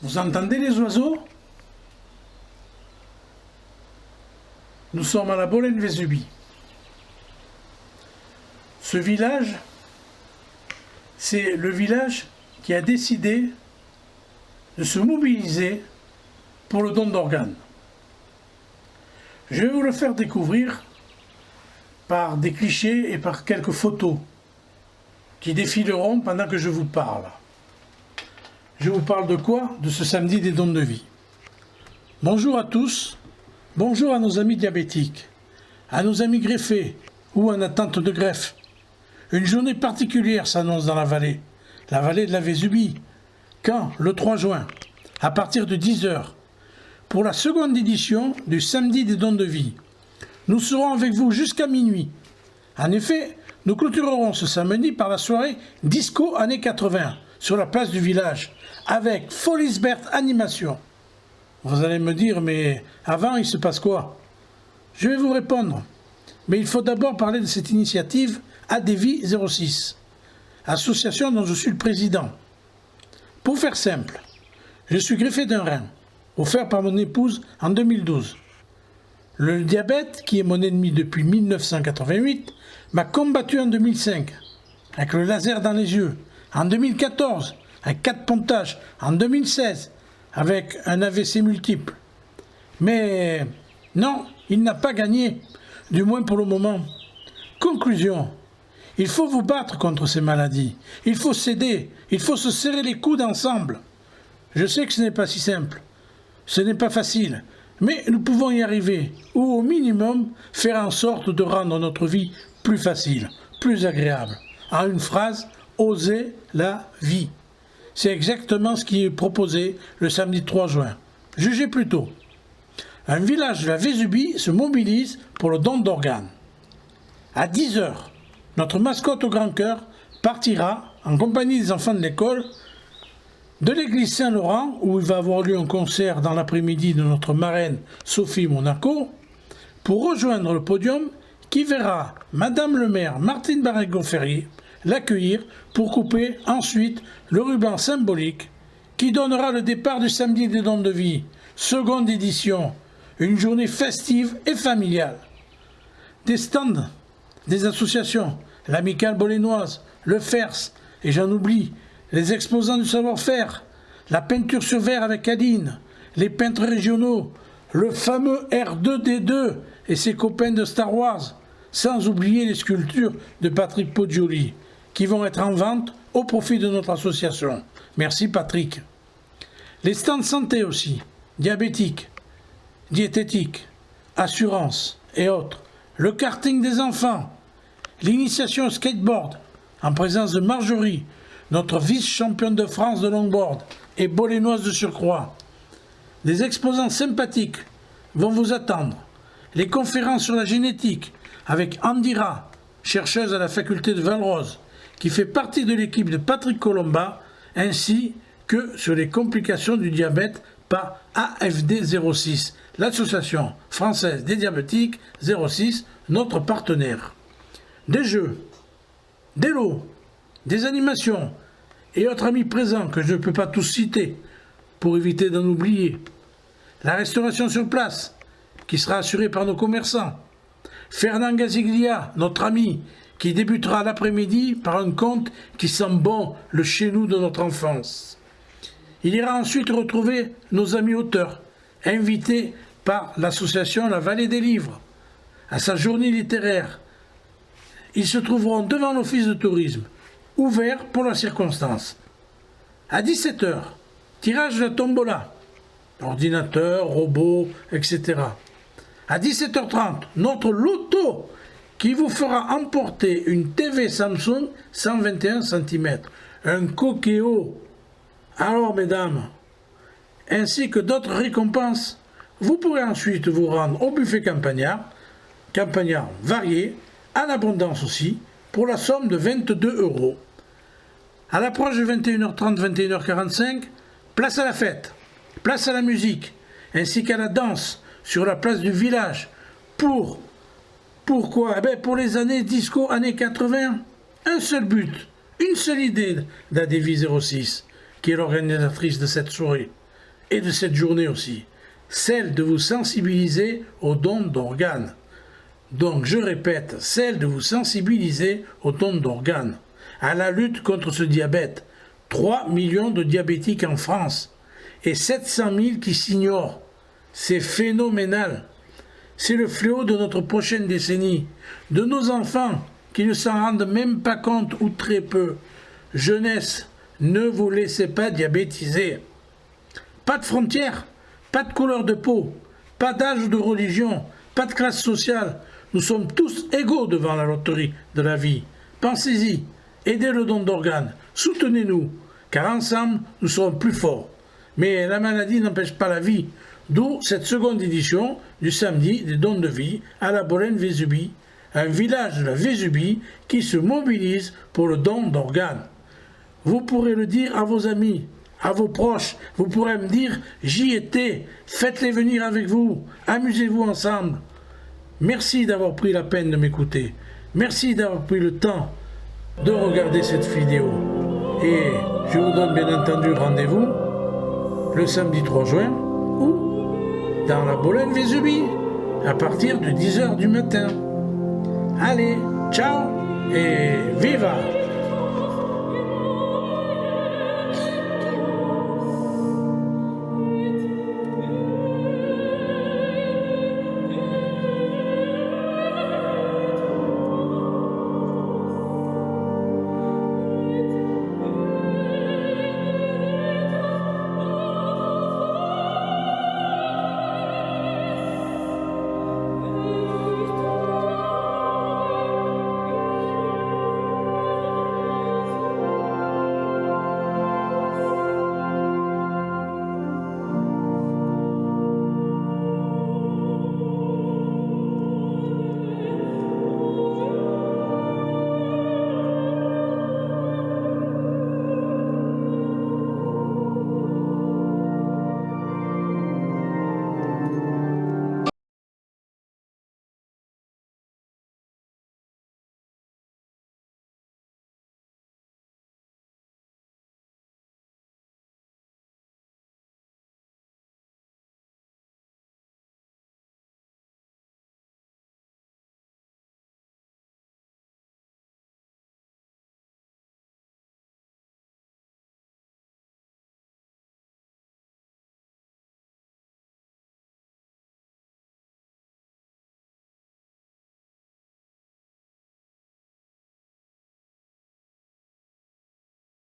Vous entendez les oiseaux? Nous sommes à la Bolen-Vesubie. Ce village, c'est le village qui a décidé de se mobiliser pour le don d'organes. Je vais vous le faire découvrir par des clichés et par quelques photos qui défileront pendant que je vous parle. Je vous parle de quoi? De ce samedi des dons de vie. Bonjour à tous, bonjour à nos amis diabétiques, à nos amis greffés ou en attente de greffe. Une journée particulière s'annonce dans la vallée de la Vésubie. Quand? Le 3 juin, à partir de 10 h, pour la seconde édition du samedi des dons de vie. Nous serons avec vous jusqu'à minuit. En effet, nous clôturerons ce samedi par la soirée Disco années 80 sur la place du village avec Folisbert Animation. Vous allez me dire, mais avant il se passe quoi? Je vais vous répondre. Mais il faut d'abord parler de cette initiative ADVI 06, association dont je suis le président. Pour faire simple, je suis greffé d'un rein, offert par mon épouse en 2012. Le diabète, qui est mon ennemi depuis 1988, m'a combattu en 2005, avec le laser dans les yeux, en 2014, avec 4 pontages, en 2016, avec un AVC multiple. Mais non, il n'a pas gagné, du moins pour le moment. Conclusion, il faut vous battre contre ces maladies, il faut s'aider, il faut se serrer les coudes ensemble. Je sais que ce n'est pas si simple, ce n'est pas facile, mais nous pouvons y arriver, ou au minimum faire en sorte de rendre notre vie plus facile, plus agréable. En une phrase, oser la vie. C'est exactement ce qui est proposé le samedi 3 juin. Jugez plutôt. Un village de la Vésubie se mobilise pour le don d'organes. À 10 h, notre mascotte au grand cœur partira, en compagnie des enfants de l'école, de l'église Saint-Laurent, où il va avoir lieu un concert dans l'après-midi de notre marraine Sophie Monaco, pour rejoindre le podium qui verra Madame le maire Martine Barrego-Ferrier l'accueillir pour couper ensuite le ruban symbolique qui donnera le départ du samedi des dons de vie, seconde édition, une journée festive et familiale. Des stands, des associations, l'Amicale Bolénoise, le FERS, et j'en oublie, les exposants du savoir-faire, la peinture sur verre avec Aline, les peintres régionaux, le fameux R2D2 et ses copains de Star Wars, sans oublier les sculptures de Patrick Poggioli, qui vont être en vente au profit de notre association. Merci Patrick. Les stands santé aussi, diabétiques, diététiques, assurance et autres, le karting des enfants, l'initiation au skateboard, en présence de Marjorie, notre vice-championne de France de longboard et bolénoise de surcroît. Des exposants sympathiques vont vous attendre. Les conférences sur la génétique avec Andira, chercheuse à la faculté de Valrose, qui fait partie de l'équipe de Patrick Colomba, ainsi que sur les complications du diabète par AFD 06, l'association française des diabétiques 06, notre partenaire. Des jeux, des lots, des animations et autres amis présents que je ne peux pas tous citer pour éviter d'en oublier. La restauration sur place, qui sera assurée par nos commerçants. Fernand Gaziglia, notre ami, qui débutera l'après-midi par un conte qui sent bon le chez nous de notre enfance. Il ira ensuite retrouver nos amis auteurs, invités par l'association La Vallée des Livres, à sa journée littéraire. Ils se trouveront devant l'office de tourisme, ouvert pour la circonstance. À 17 h, tirage de la tombola, ordinateur, robot, etc. À 17 h 30, notre loto qui vous fera emporter une TV Samsung 121 cm, un Cokeo. Alors mesdames, ainsi que d'autres récompenses, vous pourrez ensuite vous rendre au buffet campagnard varié, à l'abondance aussi, pour la somme de 22 €. À l'approche de 21 h 30, 21 h 45, place à la fête, place à la musique, ainsi qu'à la danse sur la place du village. Pourquoi? Pour les années disco, années 80, un seul but, une seule idée d'ADVI 06, qui est l'organisatrice de cette soirée. et de cette journée aussi, celle de vous sensibiliser aux dons d'organes. Donc, je répète, celle de vous sensibiliser aux dons d'organes, à la lutte contre ce diabète. 3 millions de diabétiques en France et 700 000 qui s'ignorent. C'est phénoménal. C'est le fléau de notre prochaine décennie, de nos enfants qui ne s'en rendent même pas compte ou très peu. Jeunesse, ne vous laissez pas diabétiser. Pas de frontières, pas de couleur de peau, pas d'âge ou de religion, pas de classe sociale. Nous sommes tous égaux devant la loterie de la vie. Pensez-y, aidez le don d'organes, soutenez-nous, car ensemble, nous serons plus forts. Mais la maladie n'empêche pas la vie, d'où cette seconde édition du samedi des dons de vie à la Bolène-Vésubie, un village de la Vésubie qui se mobilise pour le don d'organes. Vous pourrez le dire à vos amis, à vos proches, vous pourrez me dire « j'y étais », faites-les venir avec vous, amusez-vous ensemble. Merci d'avoir pris la peine de m'écouter, merci d'avoir pris le temps de regarder cette vidéo. Et je vous donne bien entendu rendez-vous le samedi 3 juin ou dans la Bolène-Vésubie à partir de 10 h du matin. Allez, ciao et viva!